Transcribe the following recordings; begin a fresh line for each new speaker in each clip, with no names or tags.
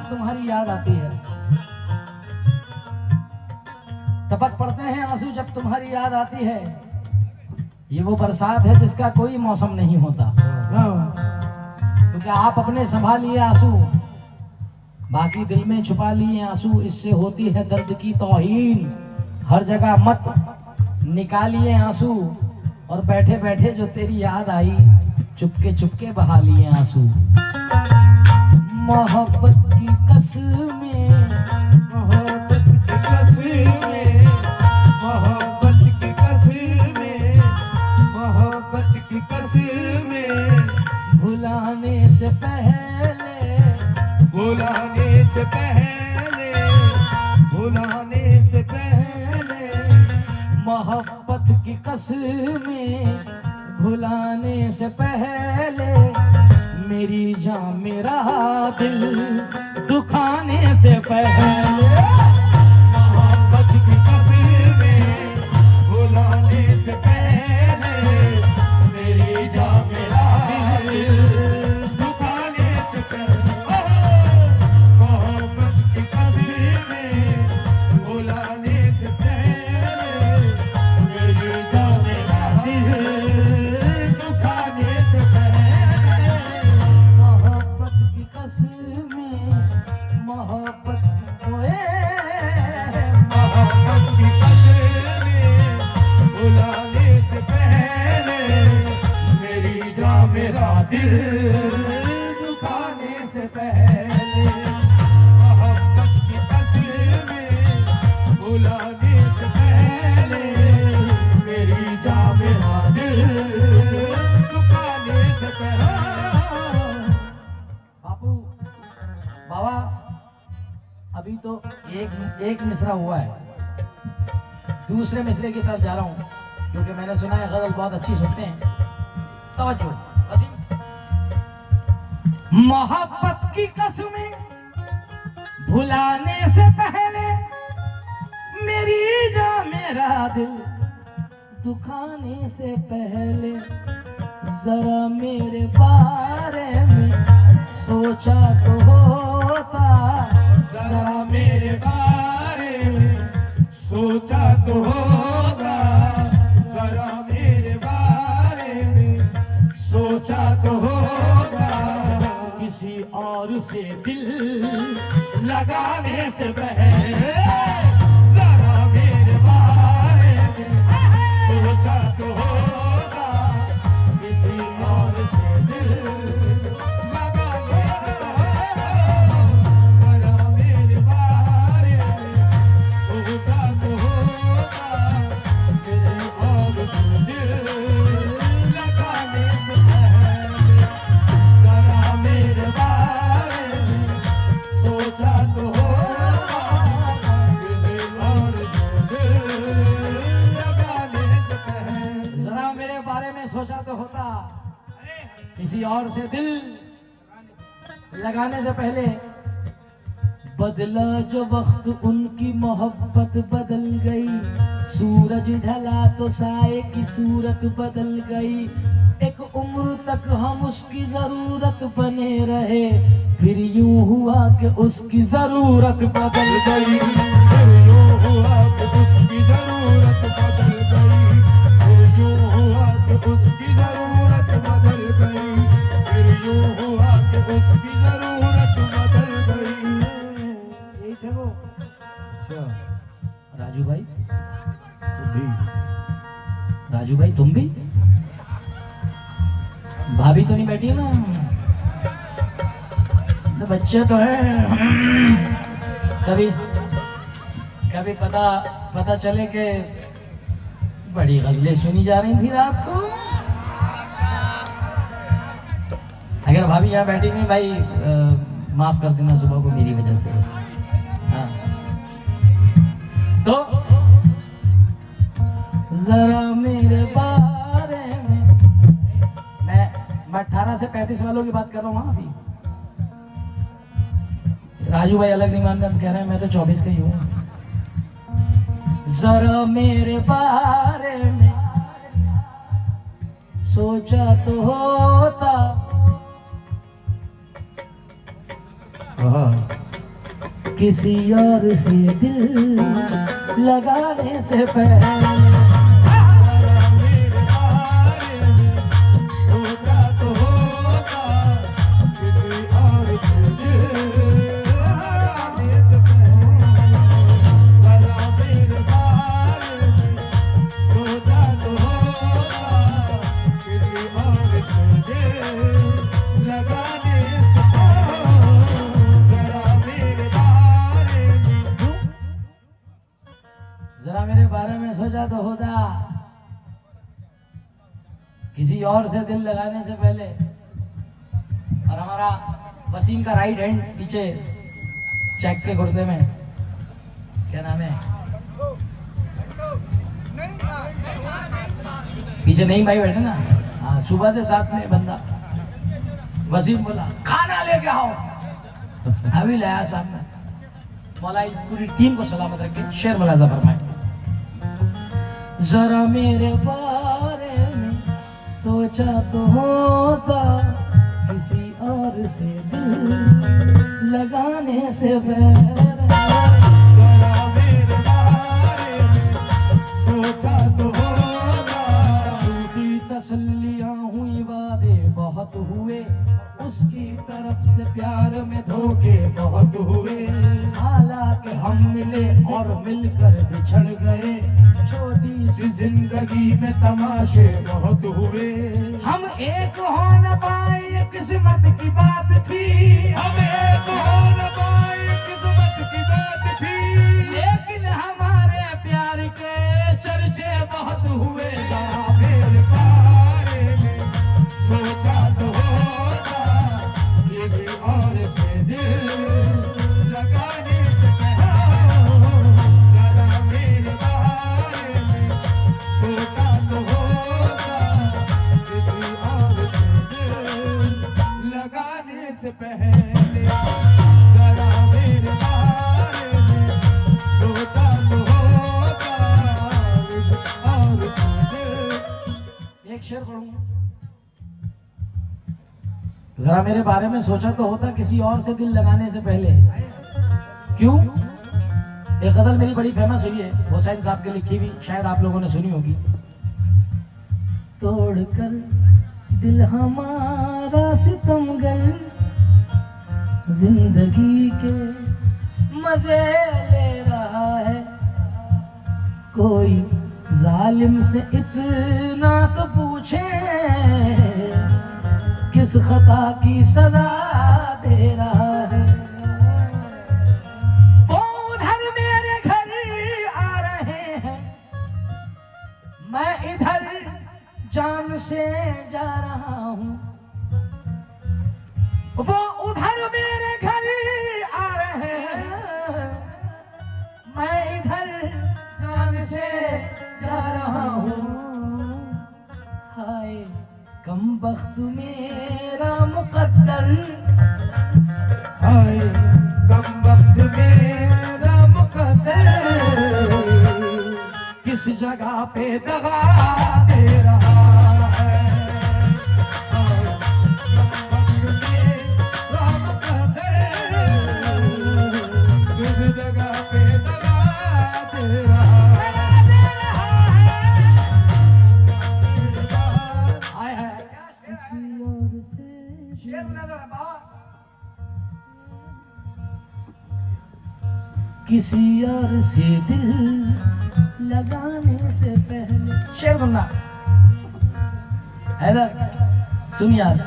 जब तुम्हारी याद आती है, टपक पड़ते हैं आंसू जब तुम्हारी याद आती है। ये वो बरसात है जिसका कोई मौसम नहीं होता, क्योंकि आप अपने संभालिए आंसू, बाकी दिल में छुपा लिए आंसू, इससे होती है दर्द की तौहीन। हर जगह मत निकालिए आंसू, और बैठे बैठे जो तेरी याद आई चुपके बहा लिए आंसू। मोहब्बत की कसमें,
मोहब्बत की कसमें, मोहब्बत की कसमें, मोहब्बत की कसमें,
भुलाने से पहले,
भुलाने से पहले, भुलाने से पहले,
मोहब्बत की कसमें, भुलाने से पहले, मेरी जान मेरा दिल दुखाने से पहले।
मोहब्बत की कसमें, भुलाने से पहले, मेरी जान मेरा दिल दुखाने से पहले। मोहब्बत की कसमें, भुलाने से पहले, मेरी जान मेरा दिल दुखाने से पहले।
मोहब्बत की कसमें, मोहब्बत ओए,
मोहब्बत की कसमें, भुलाने से पहले, मेरी जान मेरा दिल दुखाने से पहले। मोहब्बत की कसमें, भुलाने से पहले, मेरी जान मेरा दिल दुखाने से पहले।
बापू बाबा, अभी तो एक मिसरा हुआ है, दूसरे मिसरे की तरफ जा रहा हूँ, क्योंकि मैंने सुना है गजल बहुत अच्छी सुनते हैं। तवज्जो वसीम। मोहब्बत की कसमें, भुलाने से पहले, मेरी जान मेरा दिल दुखाने से पहले, जरा मेरे बारे में सोचा तो होता,
जरा मेरे बारे में सोचा तो होगा, जरा मेरे बारे में सोचा तो होगा।
किसी और से दिल
लगाने से पहले, जरा मेरे बारे में सोचा तो होगा, किसी और से दिल लगाने से पहले, जरा मेरे बारे में सोचा तो होगा, किसी और से दिल लगाने से पहले, जरा मेरे बारे में सोचा तो होगा, किसी और से दिल लगाने से पहले।
जरा मेरे बारे में सोचा तो होता, किसी और से दिल लगाने से पहले। बदला जो वक्त उनकी मोहब्बत बदल गई, सूरज ढला तो साए की सूरत बदल गई। एक उम्र तक हम उसकी जरूरत बने रहे, फिर यूं हुआ कि उसकी जरूरत बदल गई।
फिर यूं हुआ कि उसकी जरूरत बदल गई, फिर यूं हुआ कि उसकी जरूरत बदल गई, फिर यूं हुआ कि उसकी जरूरत बदल गई।
यही थे वो।
अच्छा,
राजू भाई,
तो भी
राजू भाई तुम भी? भाभी तो नहीं बैठी है ना? तो बच्चे तो हैं। कभी कभी पता चले कि बड़ी गजलें सुनी जा रही थी रात को। अगर भाभी यहाँ बैठी हुई भाई, माफ कर देना सुबह को मेरी वजह से। हाँ। तो जरा मेरे बारे में, मैं 18 से 35 वालों की बात कर रहा हूँ। हाँ, अभी राजू भाई अलग नहीं मान रहे, हम कह रहे हैं मैं तो 24 का ही हूँ। जरा मेरे बारे में सोचा तो होता, किसी और से दिल लगाने से पहले जरा मेरे बारे में सोचा तो होता किसी और से दिल लगाने से पहले। और हमारा वसीम का राइट हैंड पीछे चेक के कुर्ते में क्या नाम है, पीछे नहीं भाई बैठे ना, हाँ सुबह से साथ में बंदा वसीम बोला खाना लेके आओ, अभी लाया सामने। मौला पूरी टीम को सलामत रखे, शेर मुलाजा फरमाए। जरा मेरे बारे में सोचा तो होता किसी और से दिल लगाने से पहले।
जरा मेरे बारे में सोचा तो होता,
झूठी तसल्लियां हुई, वादे बहुत हुए, उसकी तरफ से प्यार में धोखे बहुत हुए। हालांकि हम मिले और मिलकर बिछड़ गए, छोटी सी जिंदगी में तमाशे बहुत हुए। हम एक हो न पाए ये किस्मत की बात थी,
हम एक हो न पाए किस्मत की बात थी,
लेकिन हमारे प्यार के चर्चे बहुत हुए।
जरा मेरे बारे में सोचा तो होता किसी और से दिल लगाने से पहले। जरा मेरे बारे में सोचा तो होता किसी और से दिल लगाने से पहले। जरा मेरे बारे में सोचा तो होता किसी और से दिल।
एक शेर पढ़ूं। जरा मेरे बारे में सोचा तो होता किसी और से दिल लगाने से पहले। क्यों? एक गजल मेरी बड़ी फेमस हुई है, हुसैन साहब की लिखी हुई, शायद आप लोगों ने सुनी होगी। तोड़कर दिल हमारा सितमगर, जिंदगी के मजे ले रहा है, कोई जालिम से इतना तो पूछे किस खता की सजा दे रहा है। वो उधर मेरे घर आ रहे हैं, मैं इधर जान से जा रहा हूँ। वो उधर मेरे घर आ रहे हैं, मैं इधर जान से जा रहा हूँ। हाय कम बख्त मेरा मुकद्दर,
हाय कम वक्त मेरा मुकद्दर,
किस जगह पे दगा दे रहा है।
हाय कम वक्त मेरा मुकद्दर, किस जगह पे दगा दे रहा है।
हाय हाय किसी और से शेर बना दो बाबा। किसी और से दिल लगाने से पहले। शेर सुनना हैदर, सुन यार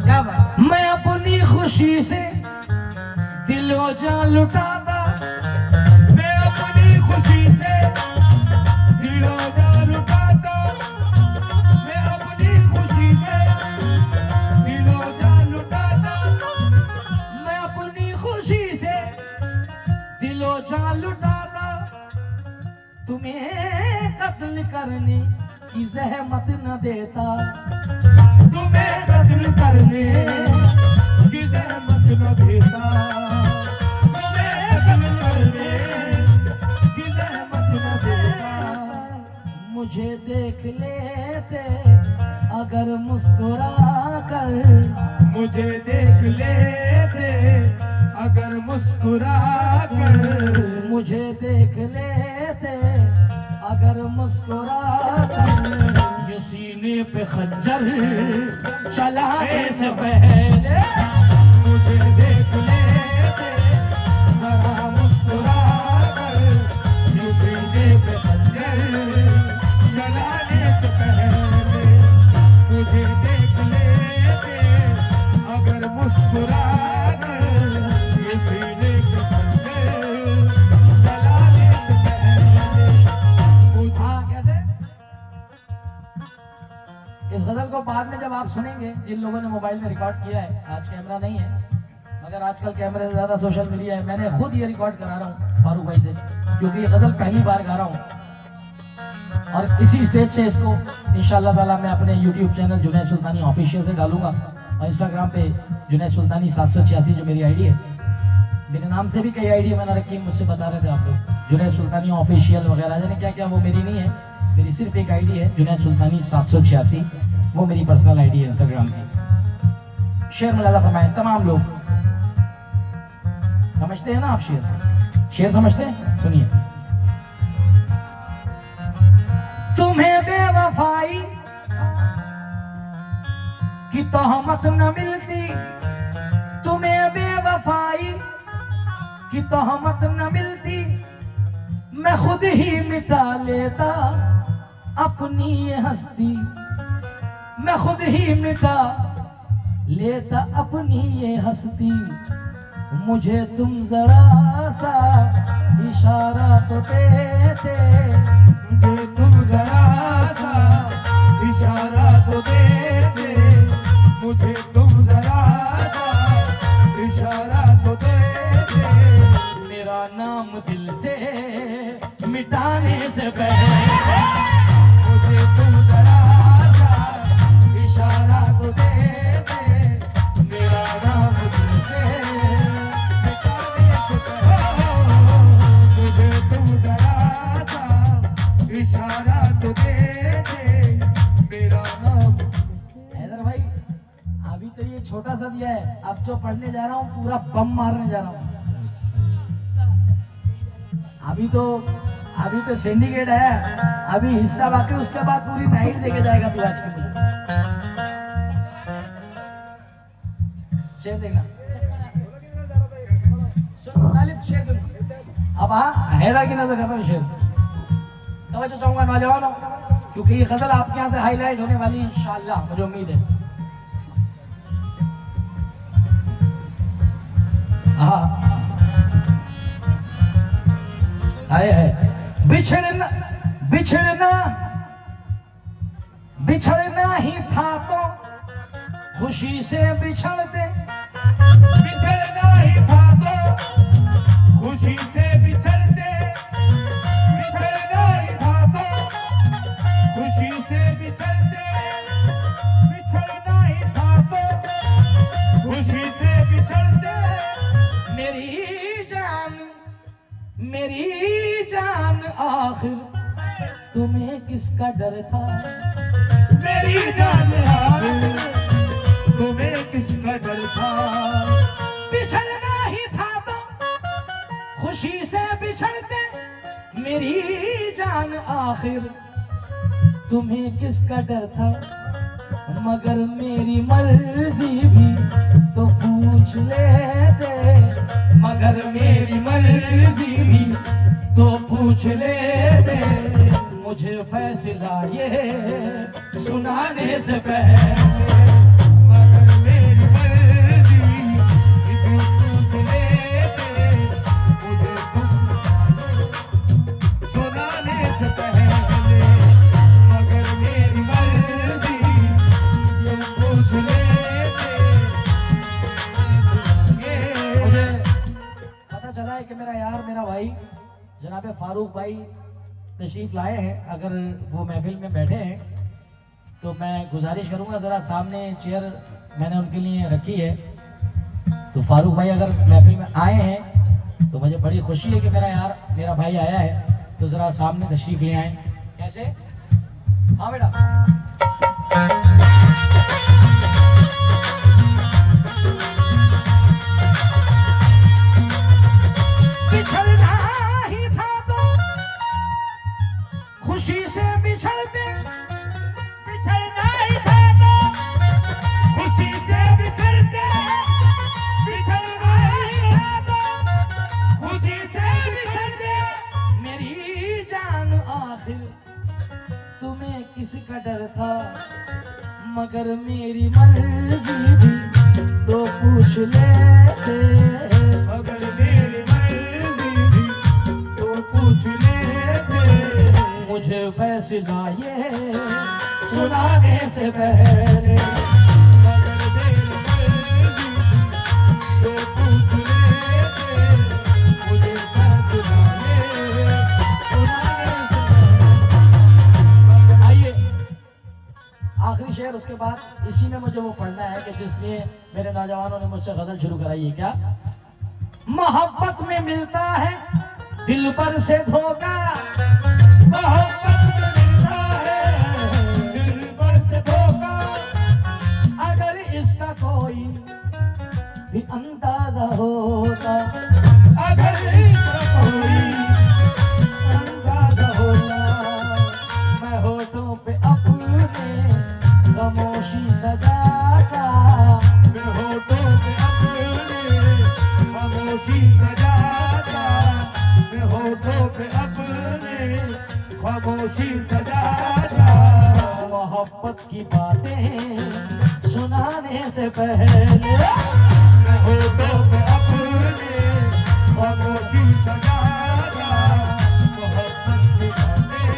क्या बात। मैं अपनी खुशी से दिलो जान लुटाता,
मैं अपनी खुशी से दिलो जान लुटाता, मैं अपनी खुशी से दिलो जान लुटाता,
मैं अपनी खुशी से दिलो जान लुटाता, तुम्हें कत्ल करने की जहमत न देता,
तुम्हें कत्ल करने की जहमत न देता, तुम्हें कत्ल करने की जहमत न देता।
मुझे देख लेते अगर मुस्कुरा कर,
मुझे देख लेते अगर मुस्कुरा कर
मुझे देख लेते अगर मुस्कुरा कर,
ये सीने पे खंजर
चलाने से पहले
मुझे देख लेते जरा मुस्कुरा कर, ये सीने पे खंजर चलाने से पहले मुझे देख लेते अगर मुस्कुरा कर, ये सीने पे खंजर चलाने से पहले मुझे।
हाँ कैसे? इस गजल को बाद में जब आप सुनेंगे, जिन लोगों ने मोबाइल में रिकॉर्ड किया है, आज कैमरा नहीं है मगर आजकल कैमरे से ज्यादा सोशल मीडिया है, मैंने खुद ये रिकॉर्ड करा रहा हूँ फारूक भाई से, क्योंकि ये गजल पहली बार गा रहा हूँ और इसी स्टेज से इसको इंशाल्लाह ताला मैं अपने YouTube चैनल जुनैद सुल्तानी ऑफिशियल से डालूंगा और इंस्टाग्राम पे जुनैद सुल्तानी 786 जो मेरी आईडी है, मेरे नाम से भी कई आईडी मैंने रखी, मुझसे बता रहे थे आप लोग जुनैद सुल्तानी ऑफिशियल वगैरह, जाने क्या क्या, वो मेरी नहीं है, मेरी सिर्फ एक आईडी है जुनैद सुल्तानी 786, वो मेरी पर्सनल आईडी है इंस्टाग्राम की। शेर मुलाजा फरमाएं तमाम लोग, समझते हैं ना आप शेर समझते हैं? सुनिए। तुम्हें बेवफाई की तोहमत न मिलती, तुम्हें बेवफाई की तोहमत न मिलती, मैं खुद ही मिटा लेता अपनी ये हस्ती, मैं खुद ही मिटा लेता अपनी ये हस्ती, मुझे तुम जरा सा इशारा तो देते,
मुझे तुम जरा सा इशारा तो देते, मुझे तुम जरा सा इशारा तो देते,
मेरा नाम दिल से मिटाने से पहले
मुझे तुम जरा सा
इशारा तो देते,
मेरा नाम दिल से मिटाने से पहले मुझे तुम जरा सा इशारा तो देते, मेरा नाम।
हैदर भाई अभी तो ये छोटा सा दिया है, अब जो पढ़ने जा रहा हूँ पूरा बम मारने जा रहा हूँ। अभी तो सिंडिकेट है, अभी हिस्सा बाकी, उसके बाद पूरी नाइट देके जाएगा तू आज के मुझे। शेर देखना, सुन तालिब शेर सुन। अब हाँ हैदर की नजर करता हूँ शेर, तवज्जो चाहूंगा नौजवानों, क्योंकि ये गजल आपके यहाँ से हाईलाइट होने वाली है इंशाअल्लाह, मुझे उम्मीद है। हाँ आए है। बिछड़ना बिछड़ना बिछड़ना ही था तो खुशी से बिछड़ते,
बिछड़ना ही था तो खुशी से बिछड़ते, बिछड़ना ही था तो खुशी से बिछड़ते, बिछड़ना ही था तो खुशी से बिछड़ते,
मेरी जान आखिर तुम्हें किसका डर था,
मेरी जान आखिर तुम्हें किसका डर था,
बिछड़ना ही था तो खुशी से बिछड़ते, मेरी जान आखिर तुम्हें किसका डर था, मगर मेरी मर्जी भी तो पूछ लेते, मगर मेरी मर्जी भी तो पूछ लेते, मुझे फैसला ये सुनाने से पहले,
मगर मेरी मर्जी भी तो पूछ लेते, मुझे सुनाने से पहले, मगर मेरी मर्जी ये पूछ लेते।
मुझे पता चला है कि मेरा यार मेरा भाई जनाब फारूक भाई तशरीफ लाए हैं, अगर वो महफिल में बैठे हैं तो मैं गुजारिश करूंगा ज़रा सामने चेयर मैंने उनके लिए रखी है, तो फारूक भाई अगर महफिल में आए हैं तो मुझे बड़ी खुशी है कि मेरा यार मेरा भाई आया है, तो ज़रा सामने तशरीफ ले आए। कैसे? हाँ बेटा। अगर मेरी मर्जी भी तो पूछ लेते,
अगर मेरी मर्जी भी तो पूछ लेते,
मुझे फैसला ये सुनाने से पहले।
अगर मेरी मर्जी भी तो पूछ लेते, मुझे फैसला ये सुनाने से
आइए आखिरी शेर, उसके बाद इसी में मुझे वो पढ़ना है कि जिसलिए मेरे नौजवानों ने मुझसे गजल शुरू कराई है। क्या मोहब्बत में मिलता है दिल पर से धोखा,
मोहब्बत में मिलता है दिल पर से धोखा,
अगर इसका कोई भी अंदाजा होता,
अगर इसका कोई अंदाजा होता,
मैं होठों पे अपने खामोशी सजाता,
मैं होठों पे अपने खामोशी सजाता, मैं होठों पे अपने खामोशी सजाता,
मोहब्बत की बातें सुनाने से पहले।
मैं होठों पे अपने खामोशी सजाता, मोहब्बत की बातें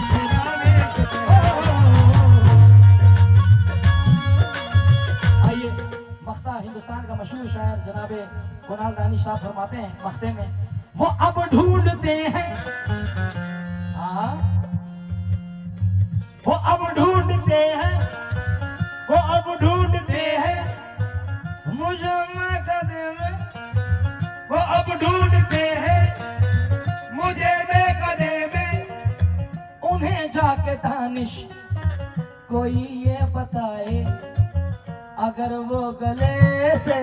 सुनाने से पहले।
आइए मख्ता हिंदुस्तान का मशहूर शायर जनाबे कुणाल दानिश साहब फरमाते हैं मख्ते में, वो अब ढूंढते हैं, हाँ वो अब ढूंढते हैं,
वो अब ढूंढते हैं,
मुझे मैं कदम में,
वो अब ढूंढते हैं, मुझे बेकदे में,
उन्हें जाके दानिश कोई ये बताए, अगर वो गले से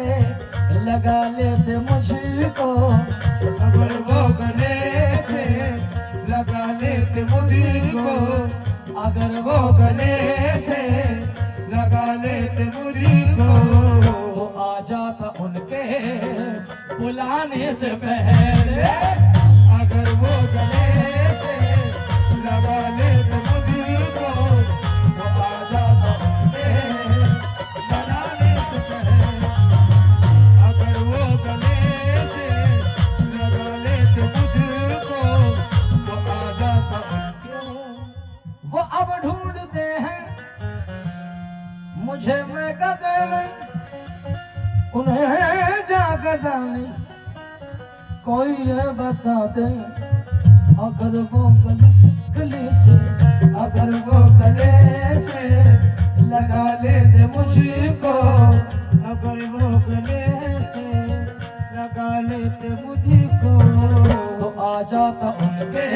लगा लेते मुझको,
अगर वो गले से लगा लेते मुझको, अगर वो गले से लगा लेते मुझको,
तो आ जाता उनके बुलाने से पहले।
अगर वो गले से लगा लेते मुझको, तो आ जाता उनके बनाने से पहले। अगर वो गले से लगा लेते मुझको, तो आ जाता उनके।
वो अब ढूंढते हैं मुझे मैं कदम, उन्हें जाकर दानी कोई ये बता दे, अगर वो गले से, अगर वो गले से लगा लेते मुझको,
अगर वो गले से लगा लेते मुझको,
तो आ जाता उनके